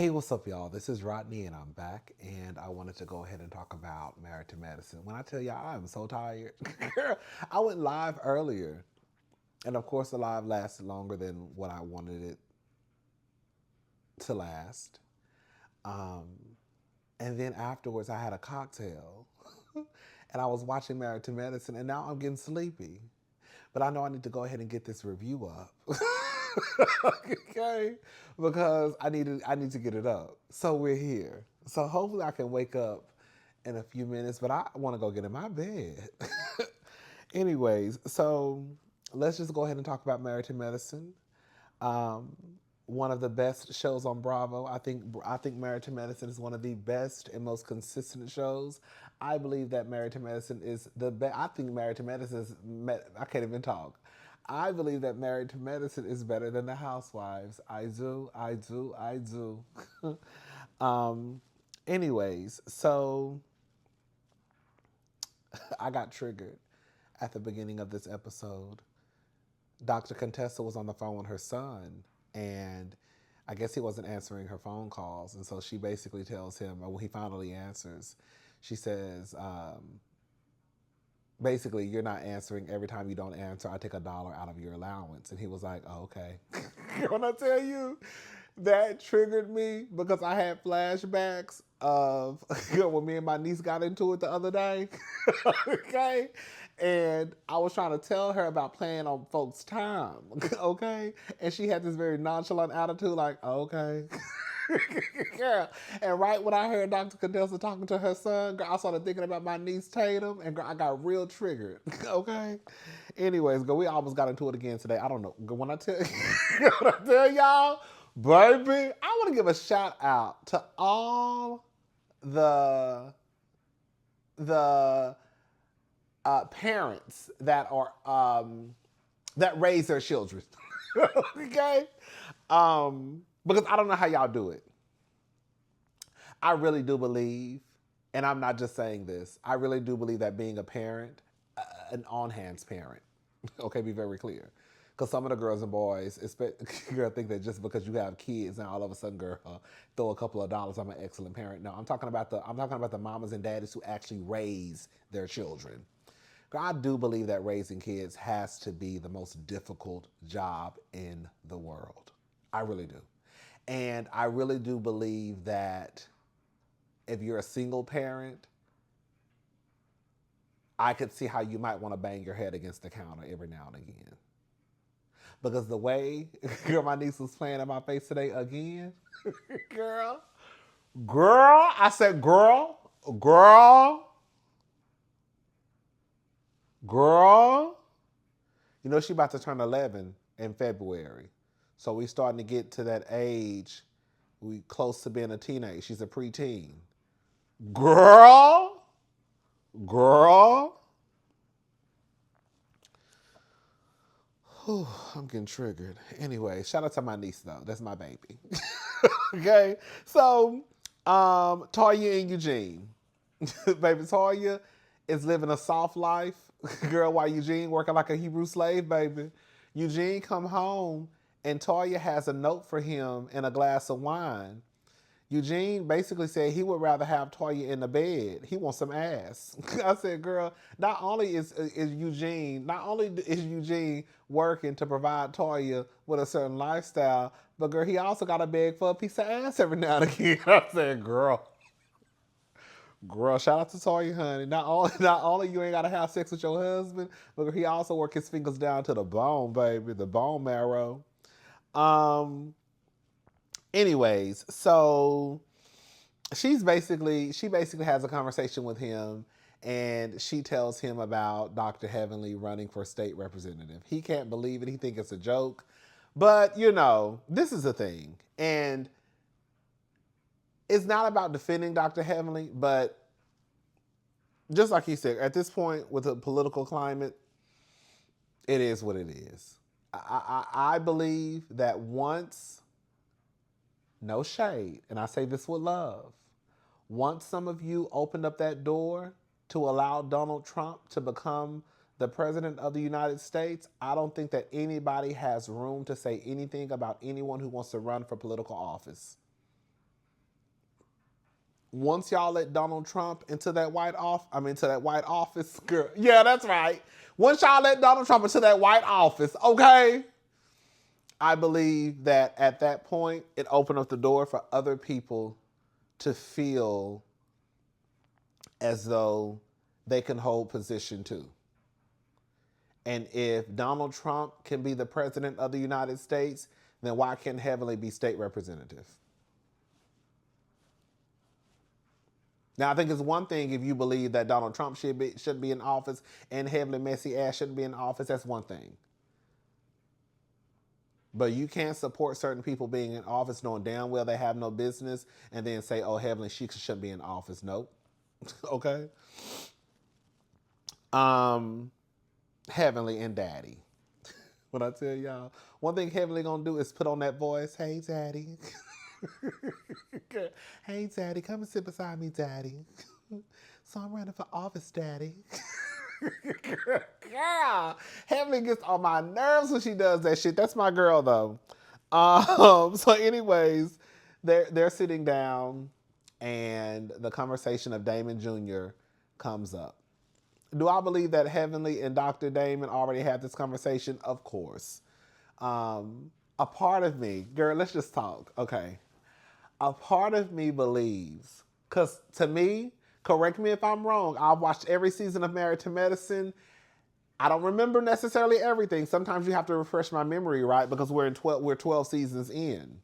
Hey, what's up, y'all? This is Rodney, and I'm back. And I wanted to go ahead and talk about Married to Medicine. When I tell y'all, I'm so tired. Girl, I went live earlier, and of course, the live lasted longer than what I wanted it to last. Um, and then afterwards, I had a cocktail, and I was watching Married to Medicine, and now I'm getting sleepy. But I know I need to go ahead and get this review up. Okay? Because I need to get it up. So we're here. So hopefully I can wake up in a few minutes, but I want to go get in my bed. Anyways, so let's just go ahead and talk about Married to Medicine. Um, One of the best shows on Bravo. I think Married to Medicine is one of the best and most consistent shows. I believe that Married to Medicine is the best. I think Married to Medicine is. I can't even talk. I believe that Married to Medicine is better than The Housewives. I do. I do. I do. um. Anyways, so I got triggered at the beginning of this episode. Dr. Contessa was on the phone with her son, and I guess he wasn't answering her phone calls. And so she basically tells him, or when he finally answers, she says, basically, you're not answering. Every time you don't answer, I take $1 out of your allowance. And he was like, oh, okay. When I tell you, that triggered me because I had flashbacks of when me and my niece got into it the other day. Okay. And I was trying to tell her about playing on folks' time. Okay. And she had this very nonchalant attitude, like, oh, okay. Girl. And right when I heard Dr. Contessa talking to her son, girl, I started thinking about my niece Tatum, and girl, I got real triggered. Okay. Anyways, girl, we almost got into it again today. I don't know. When I tell, when I tell y'all, baby, I want to give a shout out to all the the parents that are that raise their children. Okay. Because I don't know how y'all do it. I really do believe, and I'm not just saying this, I really do believe that being a parent, an on hands parent, okay, be very clear. Because some of the girls and boys, girl, think that just because you have kids and all of a sudden, girl, throw a couple of dollars, I'm an excellent parent. No, I'm talking about the mamas and daddies who actually raise their children. I do believe that raising kids has to be the most difficult job in the world. I really do. And I really do believe that if you're a single parent, I could see how you might want to bang your head against the counter every now and again. Because the way girl, my niece was playing in my face today again, girl, I said, girl, girl. You know she about to turn 11 in February. So we starting to get to that age. We close to being a teenage. She's a preteen. Girl, girl. Whew, I'm getting triggered. Anyway, shout out to my niece though. That's my baby. Okay. So, Toya and Eugene. Baby Toya is living a soft life. Girl, while Eugene working like a Hebrew slave, baby. Eugene come home and Toya has a note for him and a glass of wine. Eugene basically said he would rather have Toya in the bed. He wants some ass. I said, girl, not only is Eugene working to provide Toya with a certain lifestyle, but girl, he also got to beg for a piece of ass every now and again. I said, girl, shout out to Toya, honey. Not only you ain't gotta have sex with your husband, but he also work his fingers down to the bone, baby, the bone marrow. Um. Anyways, so she basically has a conversation with him, and she tells him about Dr. Heavenly running for state representative. He can't believe it. He thinks it's a joke, but this is a thing, and it's not about defending Dr. Heavenly, but just like he said, at this point with the political climate, it is what it is. I believe that once, no shade, and I say this with love, once some of you opened up that door to allow Donald Trump to become the president of the United States, I don't think that anybody has room to say anything about anyone who wants to run for political office. once y'all let Donald Trump into that into that White Office, girl. Yeah, that's right. Once y'all let Donald Trump into that White Office, okay, I believe that at that point, it opened up the door for other people to feel as though they can hold position too. And if Donald Trump can be the president of the United States, then why can't Heavenly be state representative? Now, I think it's one thing if you believe that Donald Trump should be in office and Heavenly messy ass shouldn't be in office. That's one thing. But you can't support certain people being in office knowing damn well they have no business and then say, oh, Heavenly, she shouldn't be in office. Nope. Okay. Heavenly and Daddy. When I tell y'all, one thing Heavenly gonna do is put on that voice, hey, Daddy. Hey, Daddy, come and sit beside me, Daddy. So I'm running for office, Daddy. Girl, Heavenly gets on my nerves when she does that shit. That's my girl, though. So anyways, they're sitting down, and the conversation of Damon Jr. comes up. Do I believe that Heavenly and Dr. Damon already had this conversation? Of course. A part of me, girl, let's just talk, okay? A part of me believes, because to me, correct me if I'm wrong, I've watched every season of Married to Medicine. I don't remember necessarily everything. Sometimes you have to refresh my memory, right? Because we're 12 seasons in.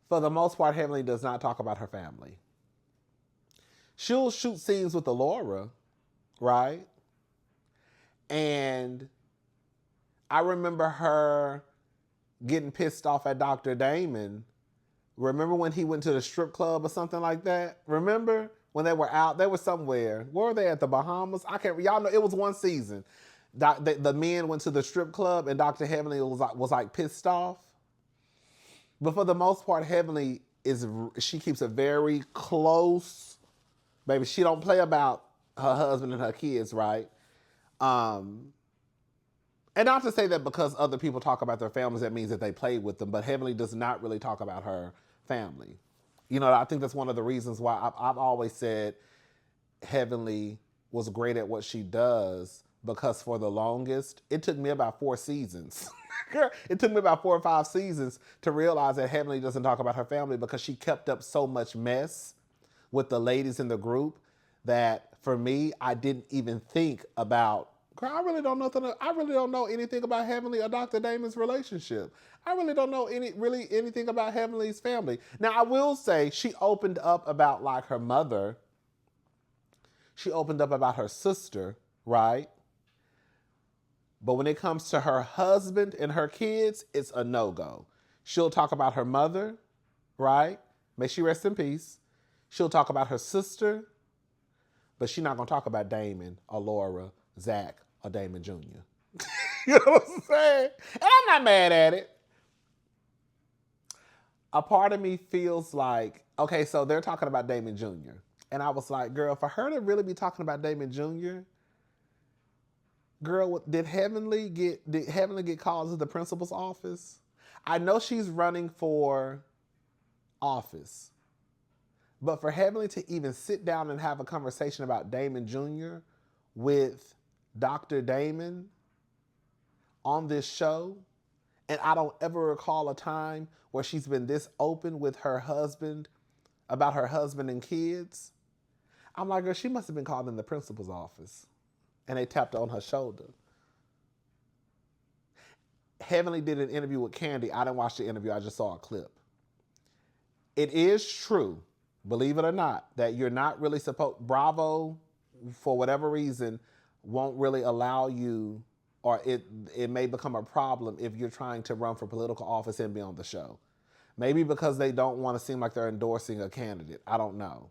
For the most part, Heavenly does not talk about her family. She'll shoot scenes with Laura, right? And I remember her getting pissed off at Dr. Damon. Remember when he went to the strip club or something like that? Remember when they were out? They were somewhere. Where were they, at the Bahamas? I can't. Y'all know it was one season. The men went to the strip club and Dr. Heavenly was like pissed off. But for the most part, Heavenly she keeps a very close. Baby, she don't play about her husband and her kids, right? And not to say that because other people talk about their families, that means that they played with them, but Heavenly does not really talk about her family. You know, I think that's one of the reasons why I've always said Heavenly was great at what she does, because for the longest, it took me about 4 seasons. It took me about 4 or 5 seasons to realize that Heavenly doesn't talk about her family, because she kept up so much mess with the ladies in the group that for me, I didn't even think about, girl, I really don't know anything about Heavenly or Dr. Damon's relationship. I really don't know anything about Heavenly's family. Now, I will say she opened up about like her mother. She opened up about her sister, right? But when it comes to her husband and her kids, it's a no-go. She'll talk about her mother, right? May she rest in peace. She'll talk about her sister, but she's not going to talk about Damon or Laura, Zach, or Damon Jr. You know what I'm saying? And I'm not mad at it. A part of me feels like, okay, so they're talking about Damon Jr. And I was like, girl, for her to really be talking about Damon Jr., girl, did Heavenly get called to the principal's office? I know she's running for office. But for Heavenly to even sit down and have a conversation about Damon Jr. with Dr. Damon on this show, and I don't ever recall a time where she's been this open with her husband about her husband and kids, I'm like, girl, she must have been called in the principal's office. And they tapped on her shoulder. Heavenly did an interview with Candy. I didn't watch the interview. I just saw a clip. It is true, believe it or not, that you're not really supposed, Bravo, for whatever reason, won't really allow you, or it may become a problem if you're trying to run for political office and be on the show. Maybe because they don't want to seem like they're endorsing a candidate. I don't know.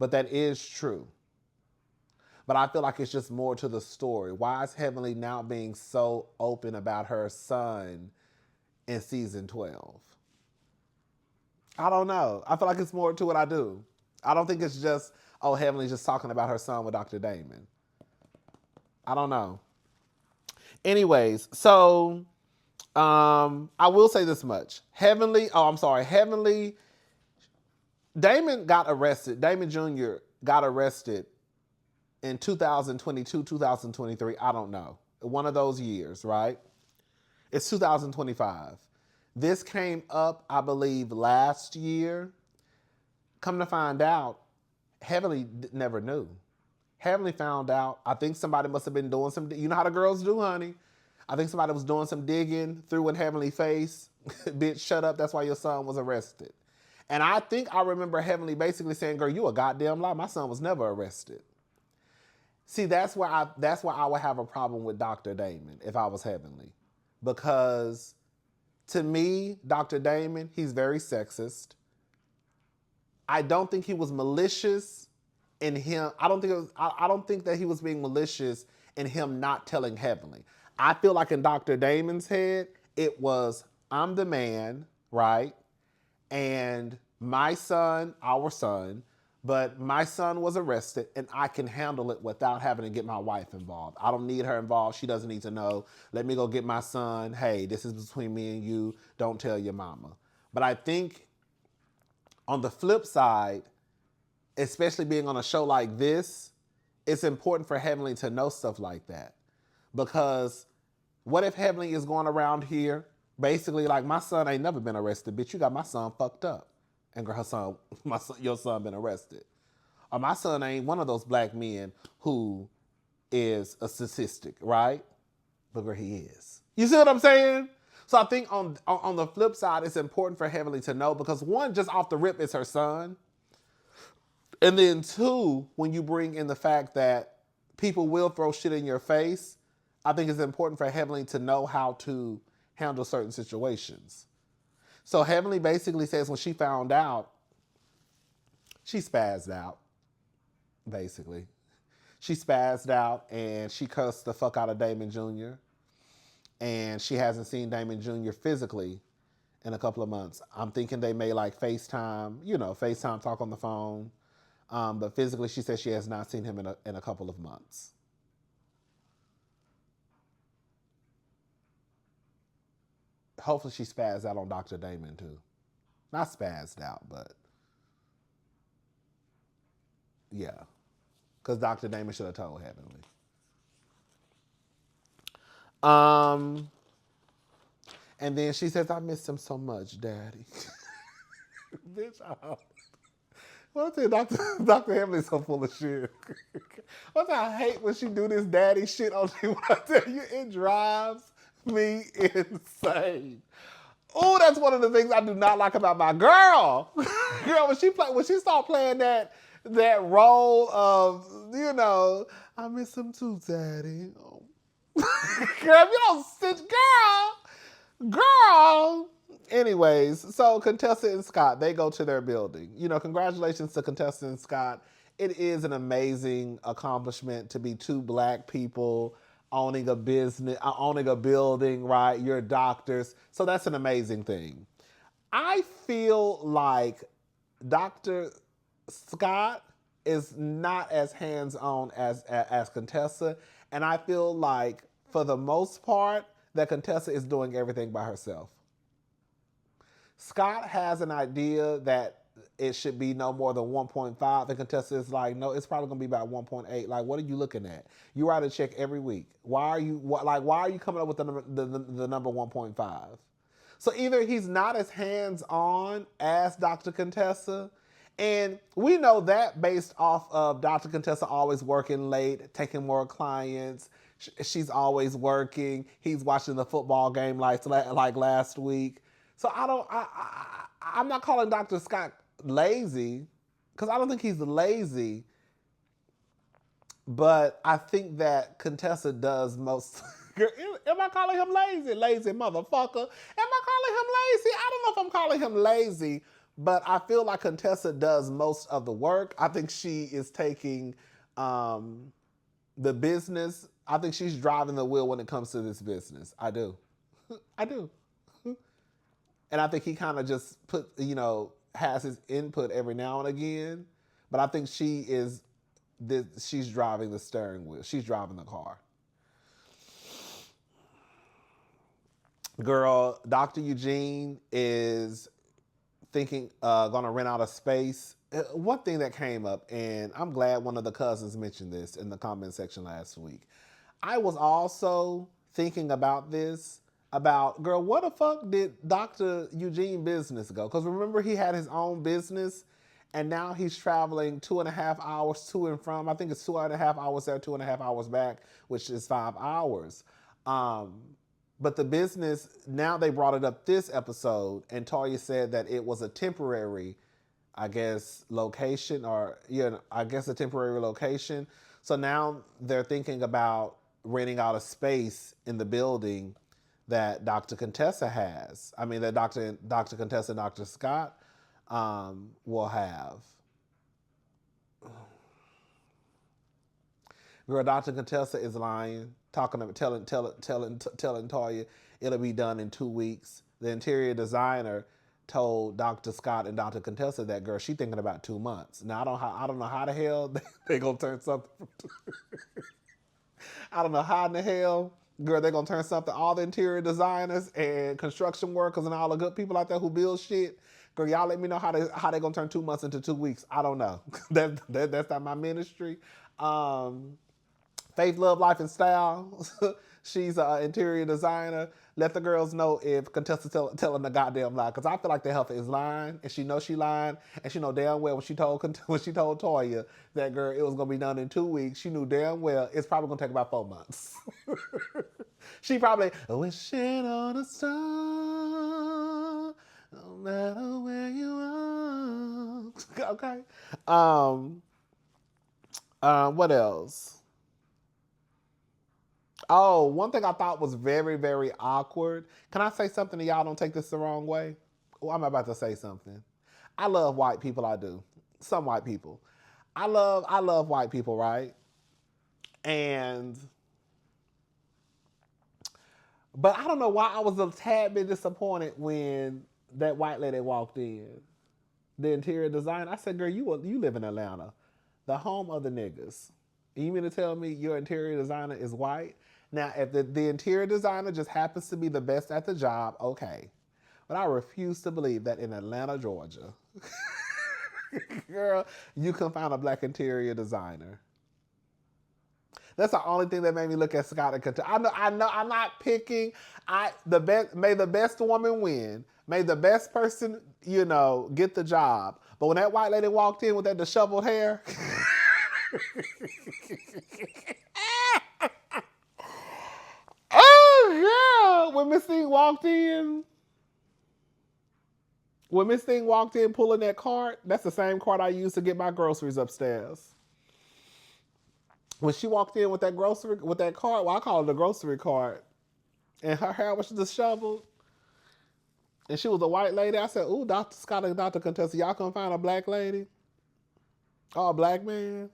But that is true. But I feel like it's just more to the story. Why is Heavenly now being so open about her son in season 12? I don't know. I feel like it's more to it. I do. I don't think it's just, oh, Heavenly's just talking about her son with Dr. Damon. I don't know. Anyways, so I will say this much. Heavenly Damon got arrested. Damon Jr. got arrested in 2022, 2023. I don't know. One of those years, right? It's 2025. This came up, I believe, last year. Come to find out, Heavenly never knew. Heavenly found out. I think somebody must have been doing some, you know how the girls do, honey. I think somebody was doing some digging through in Heavenly face. Bitch, shut up. That's why your son was arrested. And I think I remember Heavenly basically saying, girl, you a goddamn lie. My son was never arrested. See, that's why I would have a problem with Dr. Damon if I was Heavenly. Because to me, Dr. Damon, he's very sexist. I don't think he was malicious in him. I don't think that he was being malicious in him not telling Heavenly. I feel like in Dr. Damon's head, it was, I'm the man, right? And my son, our son, but my son was arrested and I can handle it without having to get my wife involved. I don't need her involved. She doesn't need to know. Let me go get my son. Hey, this is between me and you. Don't tell your mama. But I think on the flip side, especially being on a show like this, it's important for Heavenly to know stuff like that. Because what if Heavenly is going around here basically like, my son ain't never been arrested, bitch. You got my son fucked up. And her son, your son been arrested. Or my son ain't one of those black men who is a statistic, right? But girl, he is. You see what I'm saying? So I think on the flip side, it's important for Heavenly to know because one, just off the rip, is her son. And then two, when you bring in the fact that people will throw shit in your face, I think it's important for Heavenly to know how to handle certain situations. So Heavenly basically says when she found out, she spazzed out, basically. She spazzed out and she cussed the fuck out of Damon Jr. And she hasn't seen Damon Jr. physically in a couple of months. I'm thinking they may like FaceTime, FaceTime talk on the phone. But physically, she says she has not seen him in a couple of months. Hopefully she spazzed out on Dr. Damon too. Not spazzed out, but yeah. Because Dr. Damon should have told Heavenly. And then she says, I miss him so much, Daddy. Bitch, well, I tell you, Dr. Heavenly's so full of shit. I hate when she do this daddy shit on you. When I tell you, it drives me insane. Oh, that's one of the things I do not like about my girl. Girl, when she start playing that role of, I miss him too, Daddy. Oh. Girl, if you don't sit, girl. Anyways, so Contessa and Scott, they go to their building. Congratulations to Contessa and Scott. It is an amazing accomplishment to be two black people owning a business, owning a building, right? You're doctors. So that's an amazing thing. I feel like Dr. Scott is not as hands-on as Contessa. And I feel like, for the most part, that Contessa is doing everything by herself. Scott has an idea that it should be no more than 1.5. And Contessa is like, no, it's probably going to be about 1.8. Like, what are you looking at? You write a check every week. Why are you coming up with the number 1.5? So either he's not as hands-on as Dr. Contessa, and we know that based off of Dr. Contessa always working late, taking more clients. She's always working. He's watching the football game like last week. So I'm not calling Dr. Scott lazy, because I don't think he's lazy, but I think that Contessa does most. Am I calling him lazy? Lazy motherfucker. Am I calling him lazy? I don't know if I'm calling him lazy, but I feel like Contessa does most of the work. I think she is taking the business. I think she's driving the wheel when it comes to this business. I do. I do. And I think he kind of just has his input every now and again. But I think she's driving the steering wheel. She's driving the car. Girl, Dr. Eugene is thinking, gonna rent out a space. One thing that came up, and I'm glad one of the cousins mentioned this in the comment section last week. I was also thinking about this, about, girl, what the fuck did Dr. Eugene business go? Because remember, he had his own business, and now he's traveling 2.5 hours to and from. I think it's 2.5 hours there, 2.5 hours back, which is 5 hours. But the business, now they brought it up this episode, and Toya said that it was a temporary, I guess, location, or, I guess a temporary location. So now they're thinking about renting out a space in the building that Dr. Contessa has. I mean, that Dr. Contessa and Dr. Scott will have. Girl, Dr. Contessa is lying, telling Toya it'll be done in 2 weeks. The interior designer told Dr. Scott and Dr. Contessa that, girl, she thinking about 2 months. Now, I don't know how the hell they gonna turn something. I don't know how in the hell, girl, they're gonna turn something. All the interior designers and construction workers and all the good people out there who build shit. Girl, y'all let me know how they gonna turn 2 months into 2 weeks. I don't know. That's not my ministry. Faith, Love, Life, and Style. She's an interior designer. Let the girls know if Contessa telling the goddamn lie, because I feel like the heifer is lying, and she knows she lying, and she know damn well when she told Toya that, girl, it was gonna be done in 2 weeks. She knew damn well it's probably gonna take about 4 months. She probably wishing on a star, no matter where you are. Okay. What else? Oh, one thing I thought was very, very awkward. Can I say something to y'all? Don't take this the wrong way. Oh, I'm about to say something. I love white people. I do. Some white people. I love white people, right? But I don't know why I was a tad bit disappointed when that white lady walked in. The interior designer. I said, girl, you live in Atlanta, the home of the niggas. You mean to tell me your interior designer is white? Now, if the interior designer just happens to be the best at the job, okay. But I refuse to believe that in Atlanta, Georgia, girl, you can find a black interior designer. That's the only thing that made me look at Scott and Contessa. I know, I'm not picking. May the best woman win. May the best person, get the job. But when that white lady walked in with that disheveled hair, oh yeah! When Miss Thing walked in pulling that cart, that's the same cart I used to get my groceries upstairs. When she walked in with that cart, well, I call it a grocery cart, and her hair was disheveled, and she was a white lady, I said, ooh, Dr. Scott and Dr. Contessa, y'all can find a black lady? Or a black man?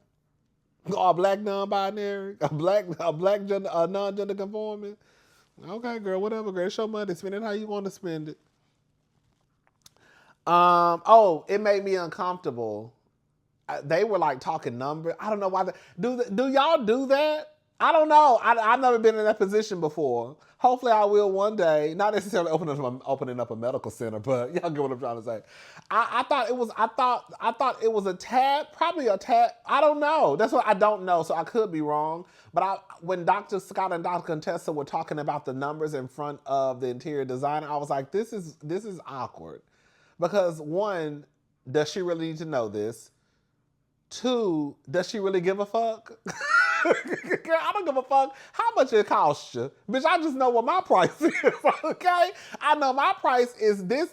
Or a black non-binary? A black gender, a non-gender conforming? Okay, girl, whatever, girl. It's your money. Spend it how you want to spend it. It made me uncomfortable. They were like talking numbers. I don't know why. Do y'all do that? I don't know. I've never been in that position before. Hopefully I will one day. Not necessarily opening up a medical center, but y'all get what I'm trying to say. I thought it was a tad, probably a tad. I don't know. That's what I don't know, so I could be wrong. But when Dr. Scott and Dr. Contessa were talking about the numbers in front of the interior designer, I was like, this is awkward. Because one, does she really need to know this? Two, does she really give a fuck? Girl, I don't give a fuck how much it costs you. Bitch, I just know what my price is, okay? I know my price is this,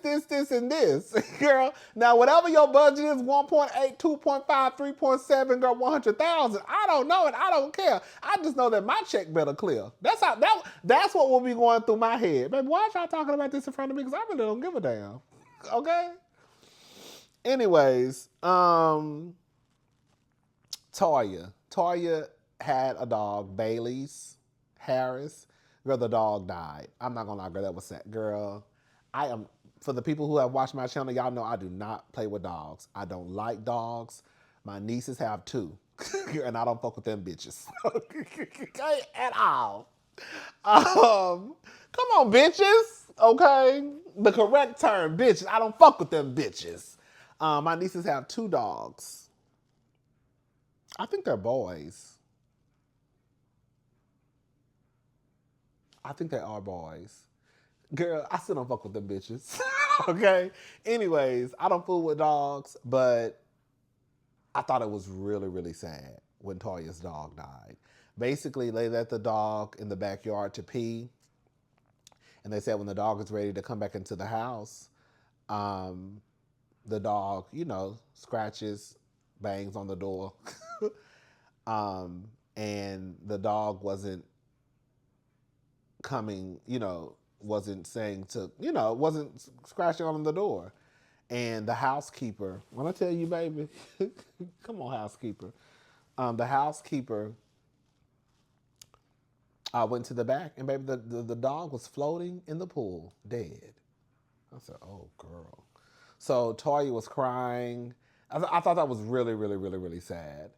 and this. Girl, now whatever your budget is, 1.8, 2.5, 3.7, girl, 100,000. I don't know and I don't care. I just know that my check better clear. That's what will be going through my head. Baby, why are y'all talking about this in front of me? Because I really don't give a damn. Okay? Anyways, Toya had a dog, Bailey's Harris. Girl, the dog died. I'm not gonna lie, girl, that was sad. Girl, for the people who have watched my channel, y'all know I do not play with dogs. I don't like dogs. My nieces have 2. And I don't fuck with them bitches. Okay, at all. Come on, bitches. Okay? The correct term, bitches. I don't fuck with them bitches. My nieces have 2 dogs. I think they're boys. I think they are boys. Girl, I still don't fuck with them bitches. Okay? Anyways, I don't fool with dogs, but I thought it was really, really sad when Toya's dog died. Basically, they let the dog in the backyard to pee, and they said when the dog is ready to come back into the house, um, the dog, scratches, bangs on the door, and the dog wasn't coming, wasn't saying to, wasn't scratching on the door. And the housekeeper, when I tell you, baby, come on, housekeeper. The housekeeper went to the back, and baby, the dog was floating in the pool, dead. I said, oh, girl. So Toya was crying. I thought that was really, really, really, really sad.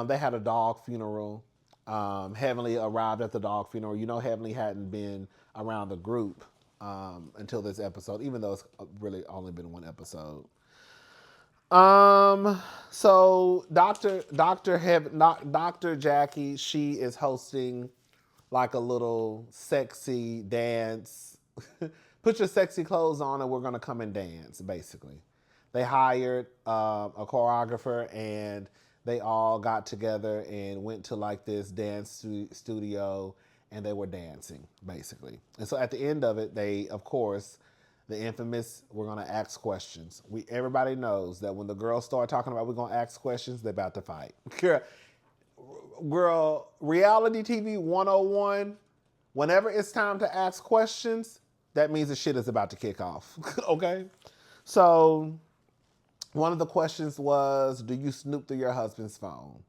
They had a dog funeral. Heavenly arrived at the dog funeral. Heavenly hadn't been around the group until this episode, even though it's really only been 1 episode. So Dr. Jackie, she is hosting like a little sexy dance. Put your sexy clothes on and we're gonna come and dance, basically. They hired a choreographer and they all got together and went to like this dance studio and they were dancing, basically. And so at the end of it, they, of course, the infamous, we're gonna ask questions. Everybody knows that when the girls start talking about we're gonna ask questions, they're about to fight. Girl, reality TV 101, whenever it's time to ask questions, that means the shit is about to kick off. Okay? So one of the questions was, do you snoop through your husband's phone?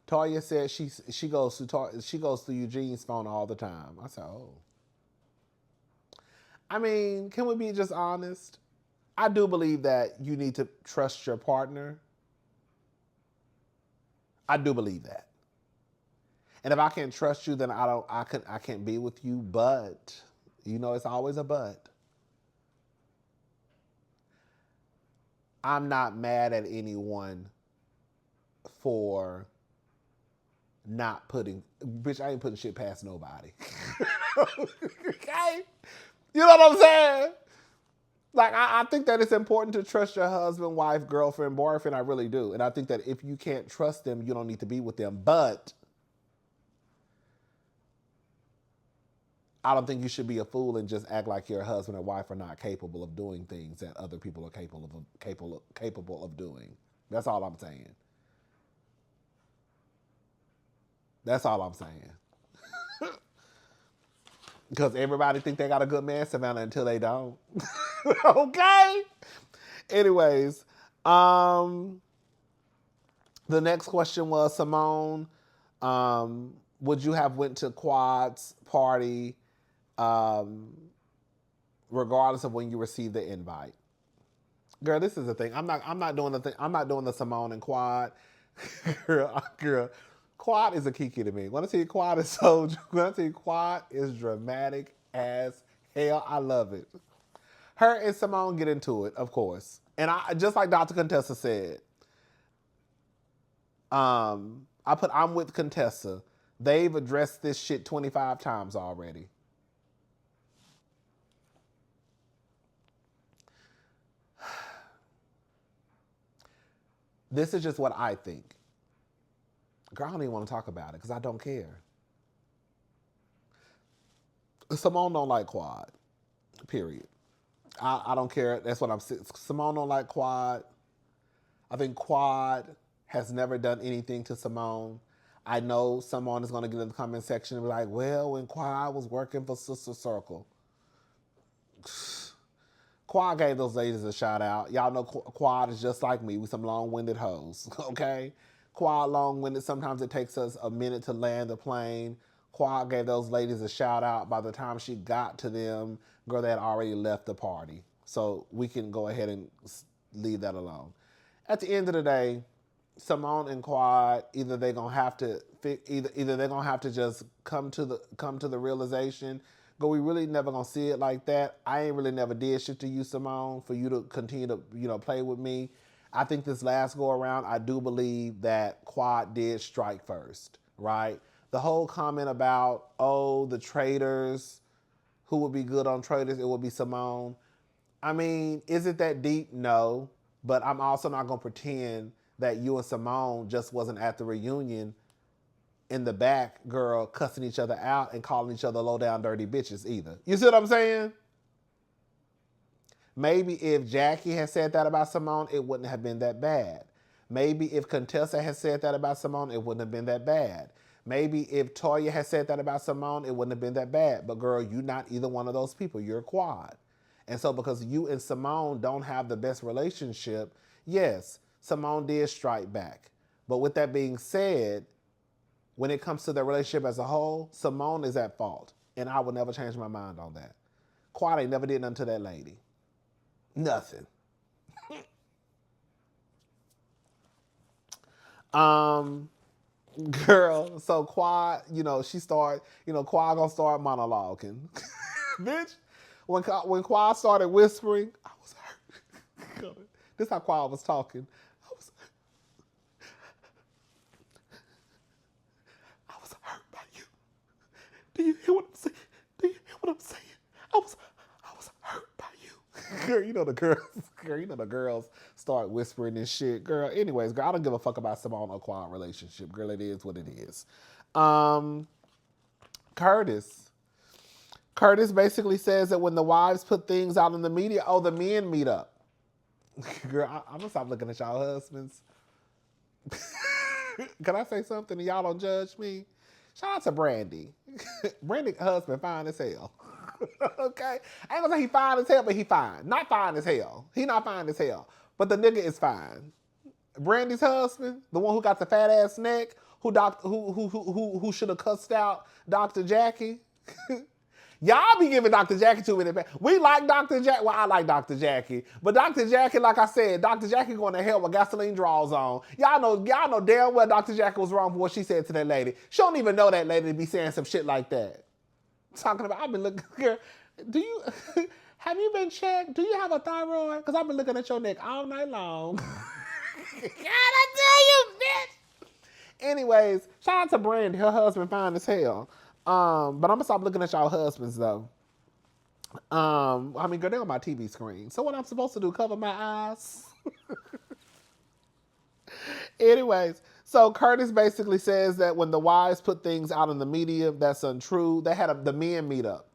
Toya said she goes through Eugene's phone all the time. I said, oh. I mean, can we be just honest? I do believe that you need to trust your partner. I do believe that. And if I can't trust you, then I can't be with you. But it's always a but. I'm not mad at anyone for not putting, bitch, I ain't putting shit past nobody. Okay? You know what I'm saying? Like, I think that it's important to trust your husband, wife, girlfriend, boyfriend. I really do. And I think that if you can't trust them, you don't need to be with them. But I don't think you should be a fool and just act like your husband or wife are not capable of doing things that other people are capable of doing. That's all I'm saying. That's all I'm saying. Because everybody think they got a good man, Savannah, until they don't. Okay? Anyways, the next question was, Simone, would you have went to Quad's party regardless of when you received the invite? Girl, this is the thing. I'm not doing the thing. I'm not doing the Simone and Quad. Girl, Quad is a kiki to me. When I tell you Quad is dramatic as hell. I love it. Her and Simone get into it, of course. And I just like Dr. Contessa said, I'm with Contessa. They've addressed this shit 25 times already. This is just what I think. Girl, I don't even want to talk about it because I don't care. Simone don't like Quad. Period. I don't care. That's what I'm saying. Simone don't like Quad. I think Quad has never done anything to Simone. I know someone is going to get in the comment section and be like, well, when Quad was working for Sister Circle. Quad gave those ladies a shout out. Y'all know Quad is just like me. We some long-winded hoes, okay? Quad long-winded. Sometimes it takes us a minute to land the plane. Quad gave those ladies a shout out. By the time she got to them, girl, they had already left the party. So we can go ahead and leave that alone. At the end of the day, Simone and Quad, either they're gonna have to just come to the realization Go, we really never gonna see it like that. I ain't really never did shit to you, Simone, for you to continue to, play with me. I think this last go around, I do believe that Quad did strike first, right? The whole comment about, oh, the traitors, who would be good on traitors, it would be Simone. I mean, is it that deep? No. But I'm also not going to pretend that you and Simone just wasn't at the reunion in the back, girl, cussing each other out and calling each other low down dirty bitches either. You see what I'm saying? Maybe if Jackie had said that about Simone, it wouldn't have been that bad. Maybe if Contessa had said that about Simone, it wouldn't have been that bad. Maybe if Toya had said that about Simone, it wouldn't have been that bad. But girl, you're not either one of those people. You're a Quad. And so because you and Simone don't have the best relationship, yes, Simone did strike back. But with that being said, when it comes to their relationship as a whole, Simone is at fault. And I will never change my mind on that. Quad ain't never did nothing to that lady. Nothing. Girl, so Quad, Quad gonna start monologuing. Bitch, when Quad started whispering, I was hurt. This is how Quad was talking. I was hurt by you. Do you hear what I'm saying? Do you hear what I'm saying? I was hurt by you. Girl, the girls start whispering and shit. Girl, anyways, girl, I don't give a fuck about Simone or Quad relationship. Girl, it is what it is. Curtis basically says that when the wives put things out in the media, oh, the men meet up. Girl, I'm gonna stop looking at y'all husbands. Can I say something and y'all don't judge me? Shout out to Brandy. Brandy's husband fine as hell. Okay? I ain't gonna say he fine as hell, but he fine. Not fine as hell. He not fine as hell. But the nigga is fine. Brandy's husband, the one who got the fat ass neck, who should have cussed out Dr. Jackie. Y'all be giving Dr. Jackie too many bad. We like Dr. Jackie. Well, I like Dr. Jackie. But Dr. Jackie, like I said, Dr. Jackie going to hell with gasoline draws on. Y'all know damn well Dr. Jackie was wrong for what she said to that lady. She don't even know that lady to be saying some shit like that. Talking about, I've been looking, girl, have you been checked? Do you have a thyroid? Because I've been looking at your neck all night long. God, I tell you, bitch. Anyways, shout out to Brandy. Her husband fine as hell. But I'm gonna stop looking at y'all husbands though. I mean, girl, they're on my TV screen. So what I'm supposed to do? Cover my eyes? Anyways, so Curtis basically says that when the wives put things out in the media, that's untrue. They had the men meet up.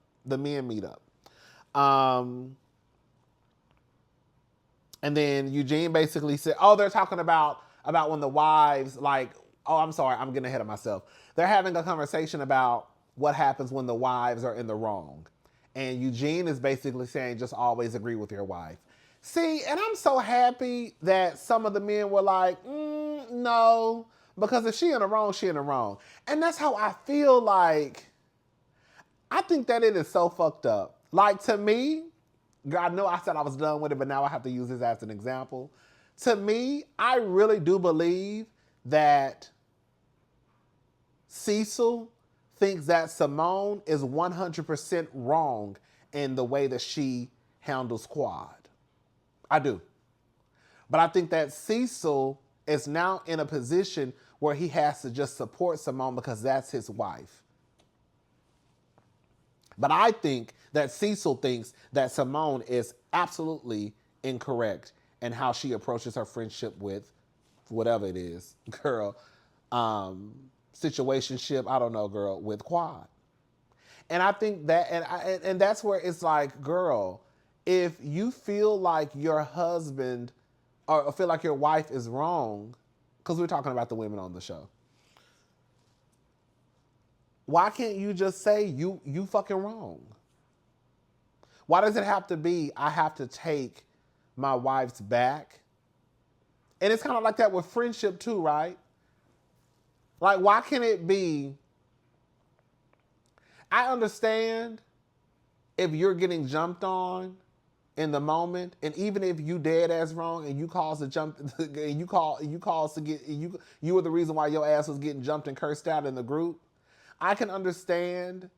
And then Eugene basically said, oh, they're talking about when the wives, like, oh, I'm sorry, I'm getting ahead of myself. They're having a conversation about what happens when the wives are in the wrong. And Eugene is basically saying, just always agree with your wife. See, and I'm so happy that some of the men were like, no, because if she in the wrong, she in the wrong. And that's how I feel like, I think that it is so fucked up. Like, to me, I know I said I was done with it, but now I have to use this as an example. To me, I really do believe that Cecil thinks that Simone is 100% wrong in the way that she handles Quad. I do. But I think that Cecil is now in a position where he has to just support Simone because that's his wife. But I think that Cecil thinks that Simone is absolutely incorrect in how she approaches her friendship with whatever it is, girl, situationship, I don't know, girl, with Quad. And I think that, and that's where it's like, girl, if you feel like your husband or feel like your wife is wrong, because we're talking about the women on the show, why can't you just say you fucking wrong? Why does it have to be, I have to take my wife's back? And it's kind of like that with friendship too, right? Like, why can't it be, I understand if you're getting jumped on in the moment, and even if you dead ass wrong and you caused the jump, and you caused to get, you were the reason why your ass was getting jumped and cursed out in the group, I can understand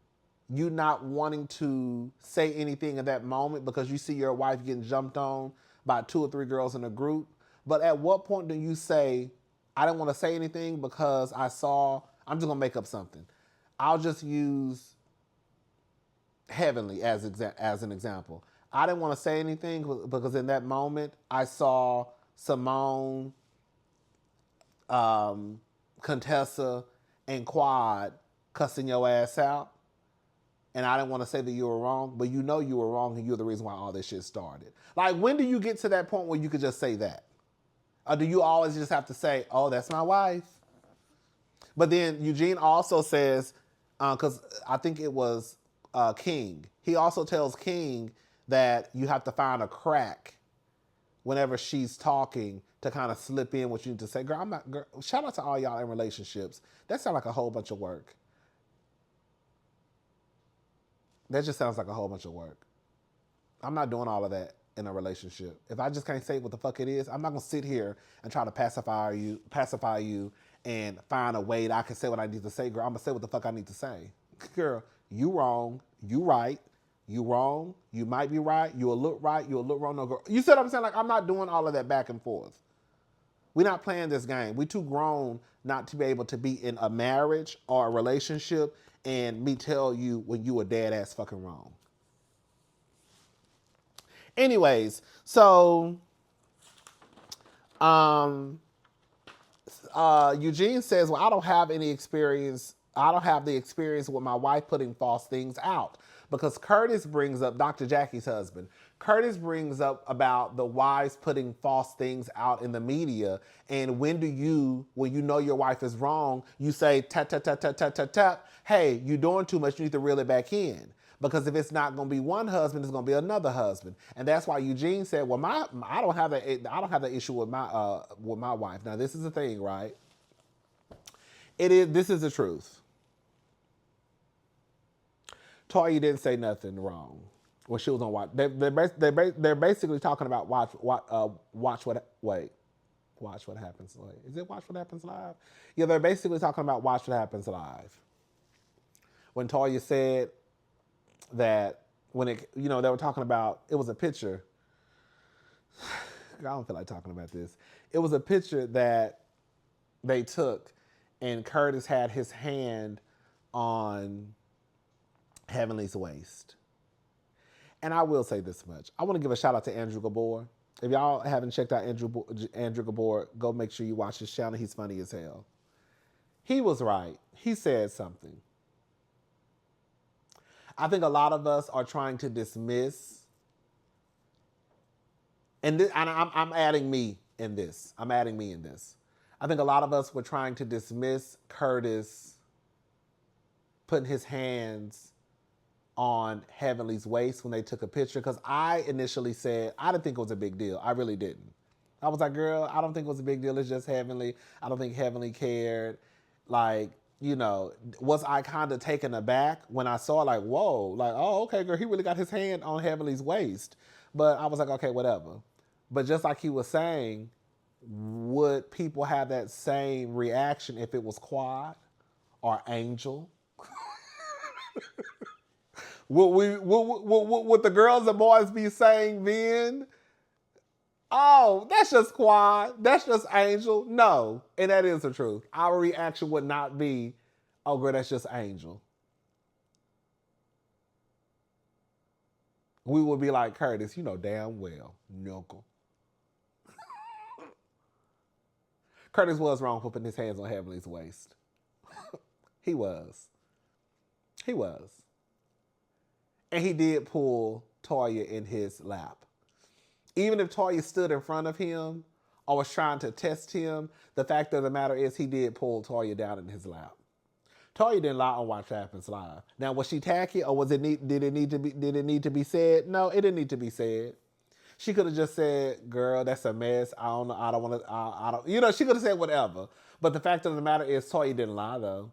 you not wanting to say anything in that moment because you see your wife getting jumped on by 2 or 3 girls in a group. But at what point do you say, I didn't want to say anything because I'm just going to make up something. I'll just use Heavenly as an example. I didn't want to say anything because in that moment I saw Simone, Contessa, and Quad cussing your ass out. And I didn't want to say that you were wrong, but you know you were wrong and you're the reason why all this shit started. Like, when do you get to that point where you could just say that? Or do you always just have to say, oh, that's my wife? But then Eugene also says, because I think it was King, he also tells King that you have to find a crack whenever she's talking to kind of slip in what you need to say. Girl, shout out to all y'all in relationships. That sounds like a whole bunch of work. That just sounds like a whole bunch of work. I'm not doing all of that in a relationship. If I just can't say what the fuck it is, I'm not gonna sit here and try to pacify you and find a way that I can say what I need to say. Girl, I'm gonna say what the fuck I need to say. Girl, you wrong, you right, you wrong, you might be right, you'll look right, you'll look wrong. No, girl. You see what I'm saying? Like, I'm not doing all of that back and forth. We're not playing this game. We're too grown not to be able to be in a marriage or a relationship and me tell you when you were dead ass fucking wrong. Anyways, so Eugene says, well, I don't have the experience with my wife putting false things out. Because Curtis brings up, Dr. Jackie's husband, Curtis brings up about the wives putting false things out in the media. And when you know your wife is wrong, you say, tap, tap, tap, tap, tap, tap, tap, hey, you're doing too much, you need to reel it back in. Because if it's not going to be one husband, it's going to be another husband. And that's why Eugene said, well, I don't have the issue with my wife. Now, this is the thing, right? This is the truth. Toya didn't say nothing wrong when she was on Watch. They're basically talking about Watch What Happens Live. Is it Watch What Happens Live? Yeah, they're basically talking about Watch What Happens Live. When Toya said that they were talking about, it was a picture. I don't feel like talking about this. It was a picture that they took, and Curtis had his hand on Heavenly's waist. And I will say this much. I want to give a shout out to Andrew Gabor. If y'all haven't checked out Andrew Gabor, go make sure you watch his channel. He's funny as hell. He was right. He said something. I think a lot of us are trying to dismiss, and I'm adding me in this. I think a lot of us were trying to dismiss Curtis putting his hands on Heavenly's waist when they took a picture, because I initially said I didn't think it was a big deal. I really didn't. I was like, girl, I don't think it was a big deal. It's just Heavenly. I don't think Heavenly cared. Like, was I kind of taken aback when I saw, like, whoa, like, oh, okay, girl, he really got his hand on Heavenly's waist. But I was like, okay, whatever. But just like he was saying, would people have that same reaction if it was Quad or Angel? Would the girls and boys be saying then, oh, that's just Quad, that's just Angel? No, and that is the truth. Our reaction would not be, oh, girl, that's just Angel. We would be like, Curtis, you know damn well, knuckle. Curtis was wrong for putting his hands on Heavenly's waist. He was. And he did pull Toya in his lap. Even if Toya stood in front of him or was trying to test him, the fact of the matter is he did pull Toya down in his lap. Toya didn't lie on Watch What Happens Live. Now, was she tacky, or did it need to be said? No, it didn't need to be said. She could have just said, girl, that's a mess. I don't know. I don't want to, she could have said whatever. But the fact of the matter is Toya didn't lie, though.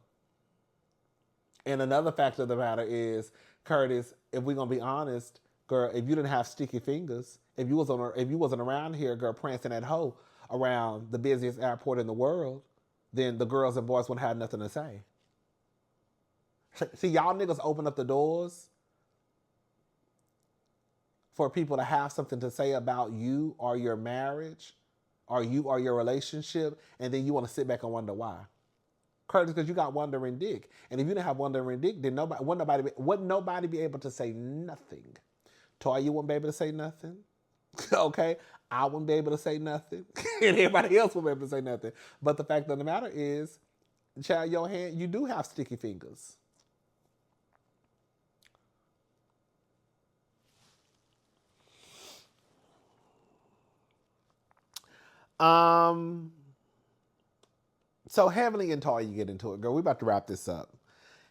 And another fact of the matter is, Curtis, if we're going to be honest, girl, if you didn't have sticky fingers, if you wasn't around here, girl, prancing that hoe around the busiest airport in the world, then the girls and boys wouldn't have nothing to say. See, y'all niggas open up the doors for people to have something to say about you or your marriage or you or your relationship, and then you want to sit back and wonder why. Curtis, because you got wandering dick. And if you didn't have wandering dick, then wouldn't nobody be able to say nothing. Toya, you wouldn't be able to say nothing. Okay? I wouldn't be able to say nothing. And everybody else wouldn't be able to say nothing. But the fact of the matter is, child, your hand, you do have sticky fingers. So Heavenly and Toya get into it. Girl, we about to wrap this up.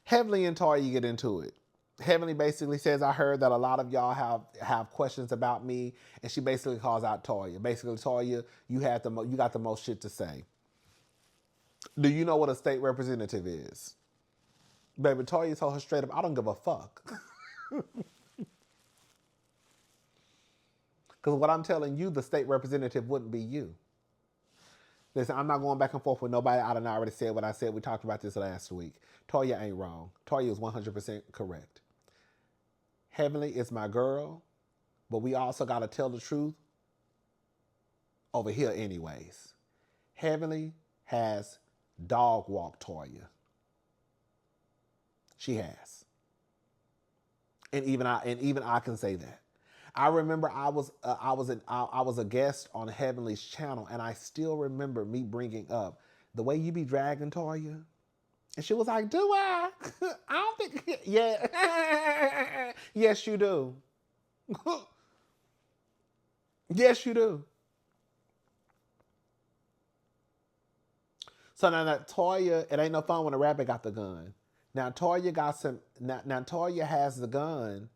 Heavenly and Toya get into it. Heavenly basically says, I heard that a lot of y'all have questions about me, and she basically calls out Toya. Basically, Toya, you got the most shit to say. Do you know what a state representative is? Baby, Toya told her straight up, I don't give a fuck. Because what I'm telling you, the state representative wouldn't be you. Listen, I'm not going back and forth with nobody. I done already said what I said. We talked about this last week. Toya ain't wrong. Toya is 100% correct. Heavenly is my girl, but we also got to tell the truth over here anyways. Heavenly has dog walked Toya. She has. And even I can say that. I remember I was a guest on Heavenly's channel, and I still remember me bringing up the way you be dragging Toya. And she was like, do I? I don't think, yeah. Yes, you do. Yes, you do. So now that Toya, it ain't no fun when a rabbit got the gun. Now Toya Toya has the gun,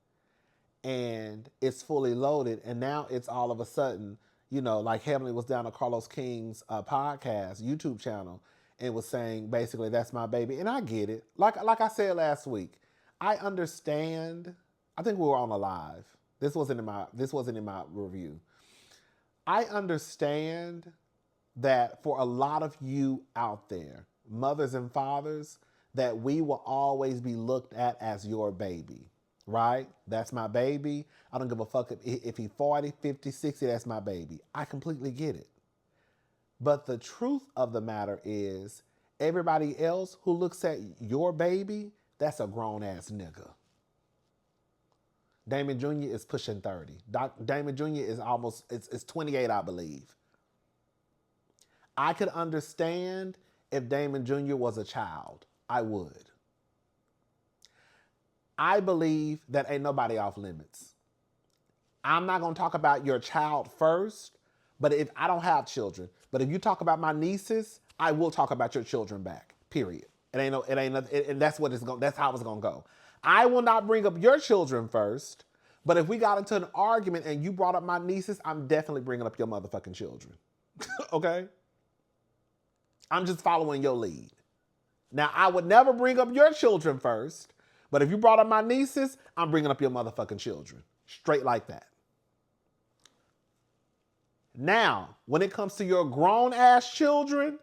and it's fully loaded, and now it's all of a sudden, like Heavenly was down to Carlos King's podcast, YouTube channel, and was saying basically that's my baby, and I get it. Like I said last week, I understand. I think we were on a live. This wasn't in my review. I understand that for a lot of you out there, mothers and fathers, that we will always be looked at as your baby. Right? That's my baby. I don't give a fuck if he's 40, 50, 60, that's my baby. I completely get it. But the truth of the matter is, everybody else who looks at your baby, that's a grown-ass nigga. Damon Jr. is pushing 30. Damon Jr. is it's 28, I believe. I could understand if Damon Jr. was a child. I would. I believe that ain't nobody off limits. I'm not going to talk about your child first, but if I don't have children, but if you talk about my nieces, I will talk about your children back. Period. And that's how it's going to go. I will not bring up your children first, but if we got into an argument and you brought up my nieces, I'm definitely bringing up your motherfucking children. Okay? I'm just following your lead. Now, I would never bring up your children first, but if you brought up my nieces, I'm bringing up your motherfucking children. Straight like that. Now, when it comes to your grown-ass children,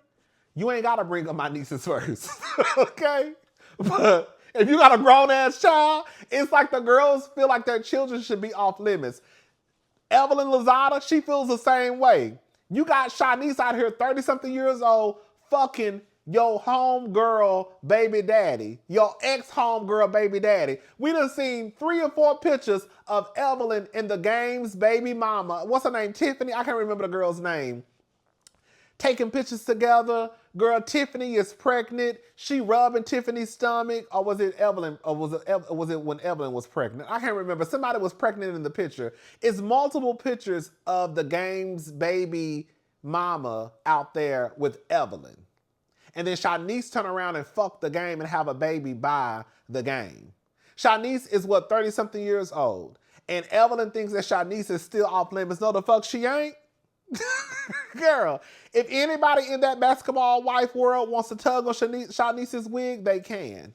you ain't got to bring up my nieces first. Okay? But if you got a grown-ass child, it's like the girls feel like their children should be off limits. Evelyn Lozada, she feels the same way. You got Shanice out here, 30-something years old, fucking your homegirl baby daddy, your ex-homegirl baby daddy. We done seen 3 or 4 pictures of Evelyn in the game's baby mama. What's her name? Tiffany? I can't remember the girl's name. Taking pictures together. Girl, Tiffany is pregnant. She rubbing Tiffany's stomach. Or was it Evelyn? Or was it when Evelyn was pregnant? I can't remember. Somebody was pregnant in the picture. It's multiple pictures of the game's baby mama out there with Evelyn. And then Shanice turn around and fuck the game and have a baby by the game. Shanice is 30-something years old. And Evelyn thinks that Shanice is still off limits. No, the fuck she ain't. Girl, if anybody in that basketball wife world wants to tug on Shanice's wig, they can.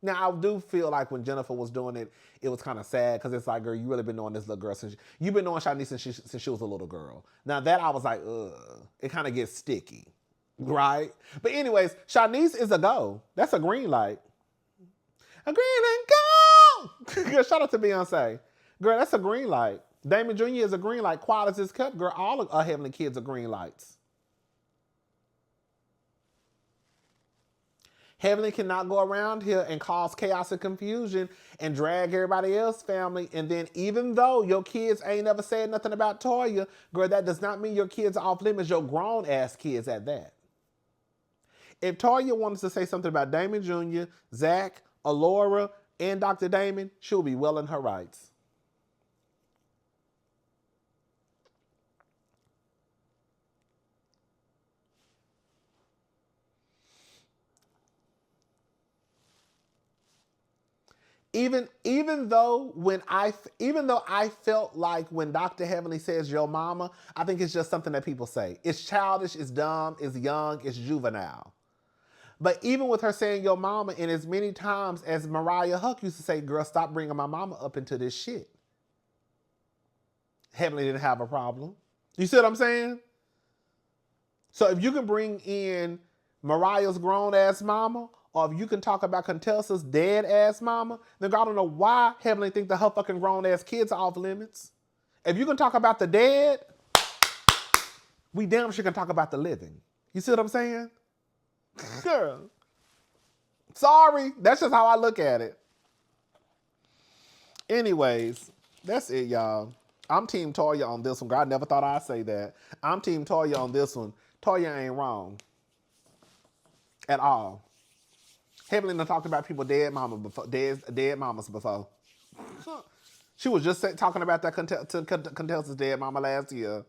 Now, I do feel like when Jennifer was doing it, it was kind of sad because it's like, girl, you really been knowing this little girl you've been knowing Shanice since she was a little girl. Now that I was like, ugh, it kind of gets sticky. Right? But anyways, Shanice is a go. That's a green light. A green light, go! Girl, shout out to Beyonce. Girl, that's a green light. Damon Jr. is a green light. Quad is his cup. Girl, all of our Heavenly kids are green lights. Heavenly cannot go around here and cause chaos and confusion and drag everybody else's family. And then even though your kids ain't never said nothing about Toya, girl, that does not mean your kids are off limits. Your grown-ass kids at that. If Toya wanted to say something about Damon Jr., Zach, Alora, and Dr. Damon, she'll be well in her rights. Even though I felt like when Dr. Heavenly says your mama, I think it's just something that people say. It's childish, it's dumb, it's young, it's juvenile. But even with her saying your mama, and as many times as Mariah Huck used to say, girl, stop bringing my mama up into this shit. Heavenly didn't have a problem. You see what I'm saying? So if you can bring in Mariah's grown-ass mama, or if you can talk about Contessa's dead-ass mama, then God don't know why Heavenly think that her fucking grown-ass kids are off limits. If you can talk about the dead, we damn sure can talk about the living. You see what I'm saying? Girl. Sorry. That's just how I look at it. Anyways, that's it, y'all. I'm Team Toya on this one. Girl, I never thought I'd say that. I'm Team Toya on this one. Toya ain't wrong. At all. Heavenly done talked about people dead mamas before. She was just talking about that Contessa's dead mama last year.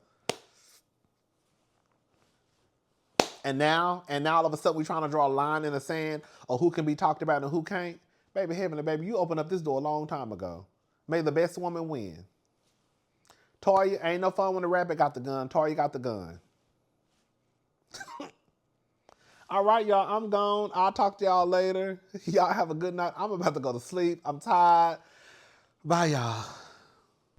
And now all of a sudden we trying to draw a line in the sand of who can be talked about and who can't. Baby, Heavenly, baby, you opened up this door a long time ago. May the best woman win. Toya, ain't no fun when the rabbit got the gun. Toya got the gun. All right, y'all, I'm gone. I'll talk to y'all later. Y'all have a good night. I'm about to go to sleep. I'm tired. Bye, y'all.